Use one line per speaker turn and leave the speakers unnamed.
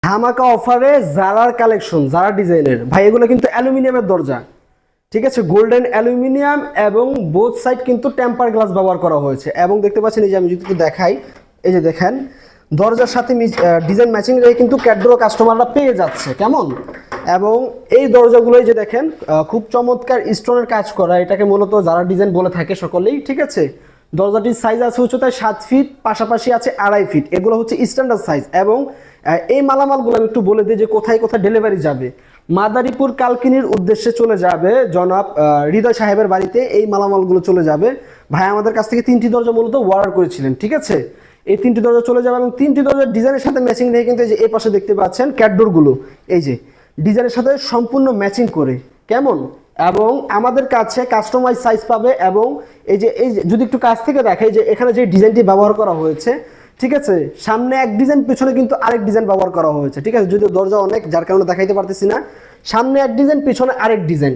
ধামাকা অফারে জারার কালেকশন, জারা ডিজাইনের ভাই, এগুলো কিন্তু অ্যালুমিনিয়ামের দরজা, ঠিক আছে, গোল্ডেন অ্যালুমিনিয়াম এবং বোথ সাইড কিন্তু টেম্পার গ্লাস ব্যবহার করা হয়েছে। এবং দেখতে পাচ্ছেন এই যে আমি যদি একটু দেখাই, এই যে দেখেন দরজার সাথে ডিজাইন ম্যাচিং রেখে কিন্তু ক্যাডরো কাস্টমাররা পেয়ে যাচ্ছে কেমন। এবং এই দরজাগুলোই যে দেখেন খুব চমৎকার স্টোনের কাজ করা, এটাকে মূলত যারা ডিজাইন বলে থাকে সকলেই, ঠিক আছে। দরজাটির সাইজ আছে উচ্চতায় 7 ফিট, পাশাপাশি আছে 2.5 ফিট, এগুলো হচ্ছে স্ট্যান্ডার্ড সাইজ। এবং এই মালামালগুলো আমি একটু বলে দিই যে কোথায় কোথায় ডেলিভারি যাবে। মাদারীপুর কালকিনির উদ্দেশ্যে চলে যাবে জনাব হৃদয় সাহেবের বাড়িতে, এই মালামালগুলো চলে যাবে। ভাই আমাদের কাছ থেকে 3টি দরজা মূলত অর্ডার করেছিলেন, ঠিক আছে। এই 3টি দরজা চলে যাবে এবং 3টি দরজার ডিজাইনের সাথে ম্যাচিং রেখে কিন্তু এই যে এই পাশে দেখতে পাচ্ছেন ক্যাডডোরগুলো, এই যে ডিজাইনের সাথে সম্পূর্ণ ম্যাচিং করে কেমন। এবং আমাদের কাছে কাস্টমাইজ সাইজ পাবে। এবং এই যে যদি একটু কাছ থেকে দেখাই যে এখানে যে ডিজাইনটি ব্যবহার করা হয়েছে, ঠিক আছে, সামনে এক ডিজাইন পিছনে কিন্তু আরেক ডিজাইন ব্যবহার করা হয়েছে, ঠিক আছে। যদি দরজা অনেক, যার কারণে দেখাইতে পারতেছি না, সামনে এক ডিজাইন পিছনে আরেক ডিজাইন,